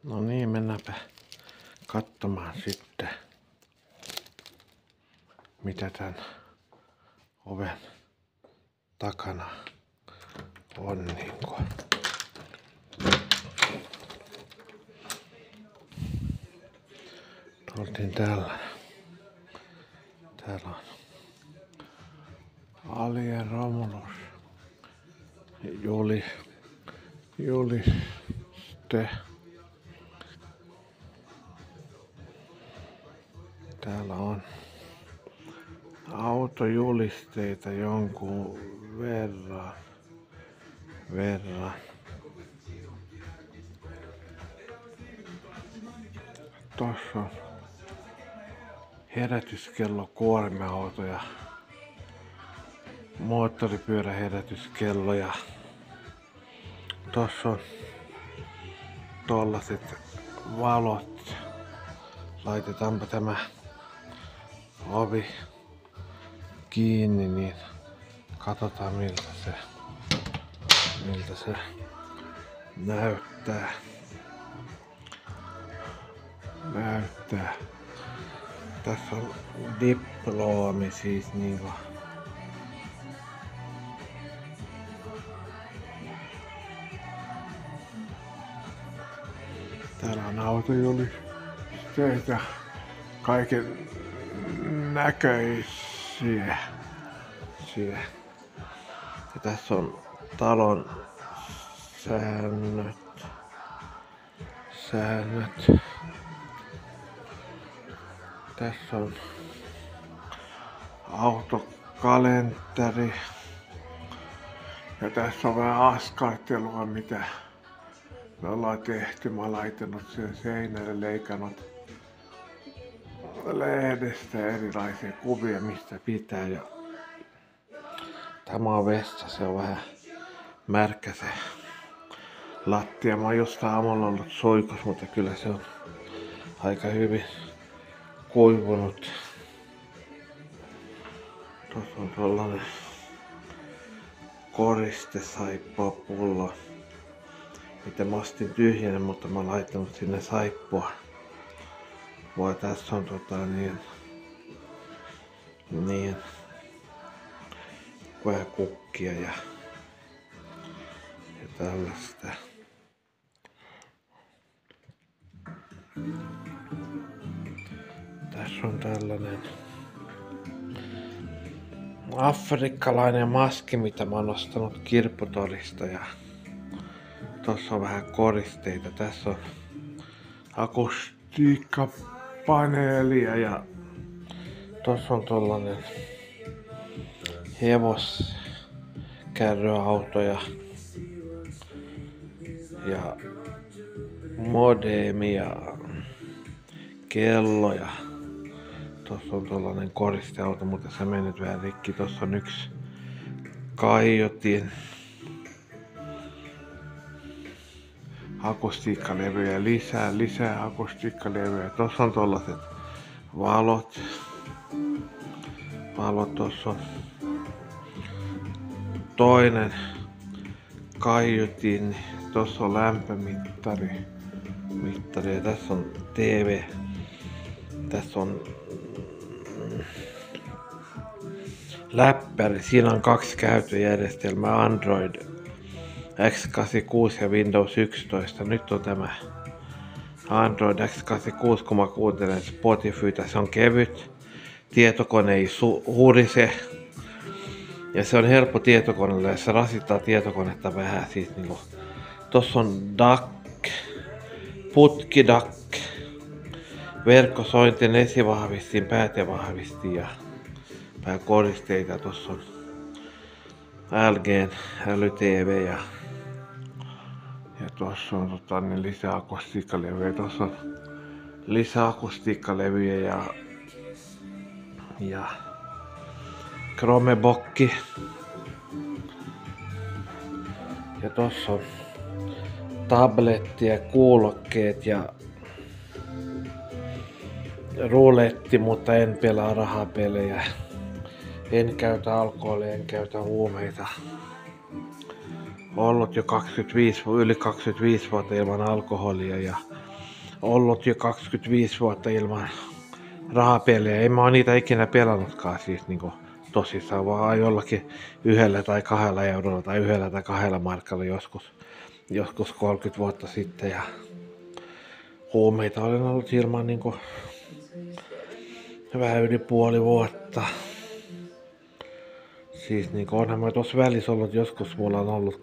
No niin, mennäänpä katsomaan sitten, mitä tän oven takana on niinku. Oltiin täällä. Täällä on Alien Romulus. Juliste. Täällä on autojulisteita jonkun verran. Tossa on herätyskello, kuorma-auto ja moottoripyöräherätyskello ja tossa on tollaset valot. Laitetaanpa tämä ovi kiinni, niin katsotaan miltä se näyttää. Tässä on diplomi siis niinku. Täällä on autojulisteita, kaiken näköisiä. Ja tässä on talon säännöt. Tässä on autokalenteri. Ja tässä on vähän askartelua, mitä me ollaan tehty. Mä oon laittanut sen seinälle, leikannut lehdestä erilaisia kuvia, mistä pitää. Ja tämä on vessa, se on vähän märkä se lattia. Mä oon jostain aamulla ollut soikus, mutta kyllä se on aika hyvin kuivunut. Tuossa on tollanen koristesaippua-pullo, mitä mä ostin tyhjänä, mutta mä oon laittanut sinne saippua. Voi tässä on vähän kukkia ja tällaista. Tässä on tällainen afrikkalainen maski, mitä mä oon ostanut kirpputorista, ja tossa on vähän koristeita. Tässä on akustiikkapaneelia ja tossa on tollanen hevoskärryauto ja modemi ja kello ja tossa on tollanen koristeauto, mutta se meni nyt vähän rikki. Tossa on yksi kaiutin, akustiikkalevyjä, lisää akustiikkalevyjä. Tossa on tollaset valot. Tossa on toinen kaiutin. Tossa on lämpömittari. Ja tässä on TV. Tässä on läppäri. Siinä on 2 käyttöjärjestelmää, Android x86 ja Windows 11. Nyt on tämä Android x86, kun mä kuuntelen Spotifyta. Se on kevyt. Tietokone ei hurise. Ja se on helppo tietokoneelle ja se rasittaa tietokonetta vähän. Siis niinku, tossa on DAC, putki DAC, verkkosointin, esivahvistin, päätevahvistin ja vähän koristeita. Tossa on LG:n äly-TV ja tossa on lisäakustiikkalevyjä. Tossa on lisäakustiikkalevyjä ja Chromebokki. Ja tossa on tabletti ja kuulokkeet ja ruletti, mutta en pelaa rahapelejä. En käytä alkoholia, en käytä huumeita. Ollut jo yli 25 vuotta ilman alkoholia ja ollut jo 25 vuotta ilman rahapelejä. En mä oo niitä ikinä pelannutkaan siis niinku tosissaan, vaan jollakin 1 tai 2 eurolla tai 1 tai 2 markalla joskus 30 vuotta sitten. Ja huumeita olen ollut ilman niinku vähän yli puoli vuotta. Siis niinku onhan mä tuossa välissä ollut joskus, mulla on ollut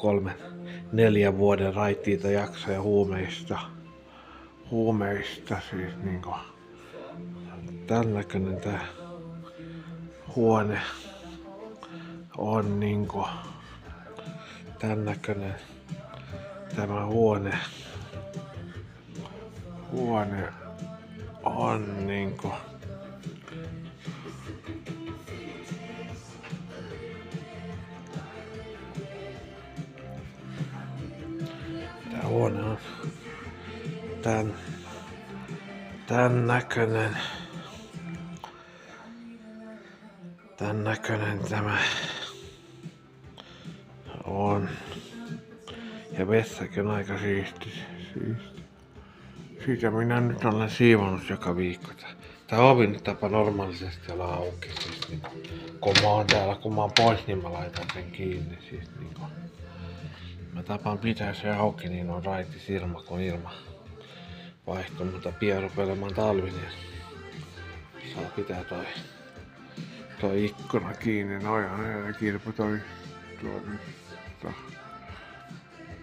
3-4 vuoden raittiita jaksoja huumeista siis niinku. Tän näköinen tää huone on niinku. Tän näköinen tämä huone on niinku. Tää huone on tän näköinen. Tän näköinen tämä on. Ja vessakin on aika siisti. Siitä minä nyt olen siivonnut joka viikko. Tää ovi nyt tapa normaalisesti olla auki. Siis niin, kun mä oon täällä, kun mä oon pois, niin mä laitan sen kiinni. Siis niin, mä tapaan pitää se auki, niin on raitis ilma, kun ilma vaihtuu. Mutta pian rupelemaan talvi, niin saa pitää toi ikkuna kiinni. Noin ja kirpu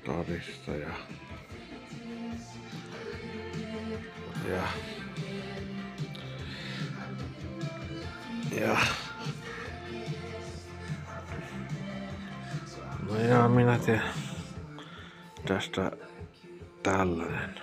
torista ja no ja minä teen tästä tällainen.